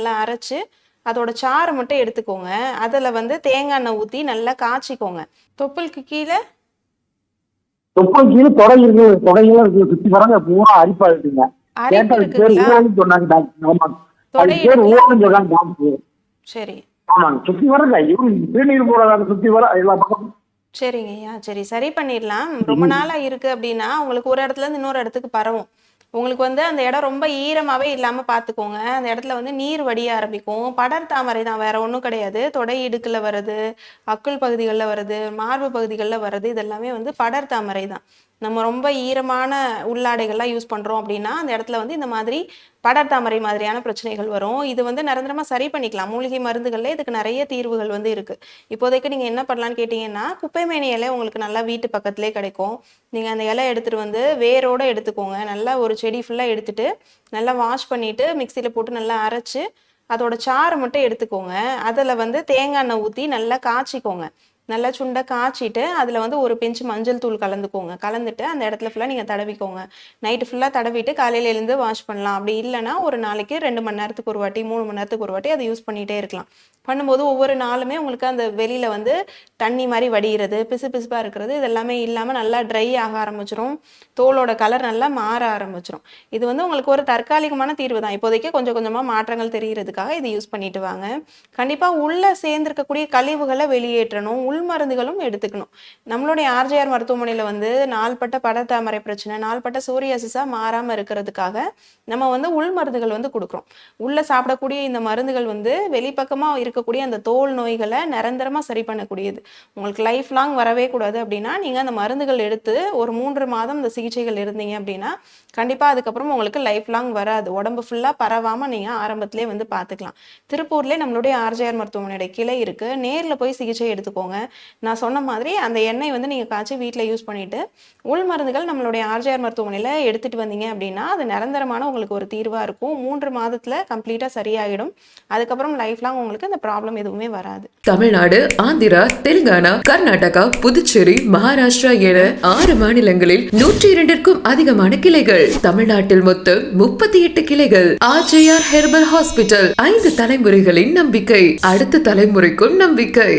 நல்லா அரைச்சு அதோட சாறு மட்டும் எடுத்துக்கோங்க. அதுல வந்து தேங்காய் எண்ணெய் ஊத்தி நல்லா காய்ச்சிக்கோங்க. தொப்புளுக்கு கீழே தொடை இருக்கு, தொடையெல்லாம் இருக்கு, சுத்தி வராங்க பூரா அரிப்பா இருக்குங்க. அரிப்பு பேர் இருக்குங்களா? சொன்னாங்க டாக்டர். ஆமாங்க, தொடை பேர் இருக்குங்களா? சொன்னாங்க டாக்டர். சரி ஆமாங்க, சுத்தி வரங்க திருநீர் போடாத சுத்தி வர எல்லா பக்கம். சரிங்க ஐயா, சரி பண்ணிடலாம். ரொம்ப நாளா இருக்கு அப்படின்னா உங்களுக்கு ஒரு இடத்துல இருந்து இன்னொரு இடத்துக்கு பரவும். உங்களுக்கு வந்து அந்த இடம் ரொம்ப ஈரமாவே இல்லாம பாத்துக்கோங்க. அந்த இடத்துல வந்து நீர் வடிய ஆரம்பிக்கும். படர் தாமரை தான், வேற ஒன்றும் கிடையாது. தொடை இடுக்குல வருது, அக்குள் பகுதிகளில் வருது, மார்பு பகுதிகளில் வருது, இதெல்லாமே வந்து படர் தாமரை தான். நம்ம ரொம்ப ஈரமான உள்ளாடைகள்லாம் யூஸ் பண்றோம் அப்படின்னா அந்த இடத்துல வந்து இந்த மாதிரி படர் தாமரை மாதிரியான பிரச்சனைகள் வரும். இது வந்து நிரந்தரமா சரி பண்ணிக்கலாம். மூலிகை மருந்துகள்ல இதுக்கு நிறைய தீர்வுகள் வந்து இருக்கு. இப்போதைக்கு நீங்க என்ன பண்ணலாம்னு கேட்டீங்கன்னா, குப்பைமேனி இலை உங்களுக்கு நல்லா வீட்டு பக்கத்திலே கிடைக்கும். நீங்க அந்த இலை எடுத்துட்டு வந்து வேரோட எடுத்துக்கோங்க. நல்லா ஒரு செடி ஃபுல்லா எடுத்துட்டு நல்லா வாஷ் பண்ணிட்டு மிக்சியில போட்டு நல்லா அரைச்சு அதோட சாறு மட்டும் எடுத்துக்கோங்க. அதுல வந்து தேங்காய் எண்ணெய் ஊத்தி நல்லா காய்ச்சிக்கோங்க. நல்லா சுண்டை காய்ச்சிட்டு அதில் வந்து ஒரு பிஞ்சு மஞ்சள் தூள் கலந்துக்கோங்க. கலந்துட்டு அந்த இடத்துல ஃபுல்லாக நீங்கள் தடவிக்கோங்க. நைட்டு ஃபுல்லாக தடவிட்டு காலையில எழுந்து வாஷ் பண்ணலாம். அப்படி இல்லைன்னா ஒரு நாளைக்கு 2 மணி நேரத்துக்கு ஒரு வாட்டி 3 மணி நேரத்துக்கு ஒரு வாட்டி அதை யூஸ் பண்ணிகிட்டே இருக்கலாம். பண்ணும்போது ஒவ்வொரு நாளுமே உங்களுக்கு அந்த வெளியில வந்து தண்ணி மாதிரி வடிகிறது, பிசு பிசுப்பாக இருக்கிறது, இது எல்லாமே இல்லாமல் நல்லா ட்ரை ஆக ஆரம்பிச்சிடும். தோலோட கலர் நல்லா மாற ஆரம்பிச்சிடும். இது வந்து உங்களுக்கு ஒரு தற்காலிகமான தீர்வு தான். இப்போதைக்கு கொஞ்சம் கொஞ்சமாக மாற்றங்கள் தெரிகிறதுக்காக இது யூஸ் பண்ணிட்டு வாங்க. கண்டிப்பாக உள்ள சேர்ந்திருக்கக்கூடிய கழிவுகளை வெளியேற்றணும். உள் மருந்துகளும் எடுத்துக்கணும். நம்மளுடைய ஆர்ஜிஆர் மருத்துவமனையில் வந்து நாள்பட்ட படர்தாமரை பிரச்சனை, நாள்பட்ட சோரியாசிஸா மாறாமல் இருக்கிறதுக்காக நம்ம வந்து உள் மருந்துகள் வந்து கொடுக்குறோம். உள்ள சாப்பிடக்கூடிய இந்த மருந்துகள் வந்து வெளிப்பக்கமாக இருக்கக்கூடிய அந்த தோல் நோய்களை நிரந்தரமாக சரி பண்ணக்கூடியது. உங்களுக்கு லைஃப் லாங் வரவே கூடாது அப்படின்னா நீங்கள் அந்த மருந்துகள் எடுத்து ஒரு 3 மாதம் இந்த சிகிச்சைகள் இருந்தீங்க அப்படின்னா கண்டிப்பாக அதுக்கப்புறம் உங்களுக்கு லைஃப் லாங் வராது. உடம்பு ஃபுல்லாக பரவாமல் நீங்கள் ஆரம்பத்திலே வந்து பார்த்துக்கலாம். திருப்பூர்லேயே நம்மளுடைய ஆர்ஜிஆர் மருத்துவமனையோட கிளை இருக்குது. நேரில் போய் சிகிச்சை எடுத்துக்கோங்க. நான் சொன்ன மாதிரி அந்த எண்ணெய் வந்து நீங்கள் காய்ச்சி வீட்டில் யூஸ் பண்ணிவிட்டு உள் மருந்துகள் நம்மளுடைய ஆர்ஜிஆர் மருத்துவமனையில் எடுத்துகிட்டு வந்தீங்க அப்படின்னா அது நிரந்தரமான உங்களுக்கு ஒரு தீர்வாக இருக்கும். 3 மாதத்தில் கம்ப்ளீட்டாக சரியாயிடும். அதுக்கப்புறம் லைஃப் லாங் உங்களுக்கு இந்த ப்ராப்ளம் எதுவுமே வராது. தமிழ்நாடு, ஆந்திரா, தெலுங்கானா, கர்நாடகா, புதுச்சேரி, மகாராஷ்டிரா என 6 மாநிலங்களில் 102க்கும் அதிகமான கிளைகள். தமிழ்நாட்டில் மொத்தம் 38 கிளைகள். ஆர்ஜிஆர் ஹெர்பல் ஹாஸ்பிட்டல் 5 தலைமுறைகளின் நம்பிக்கை, அடுத்த தலைமுறைக்கும் நம்பிக்கை.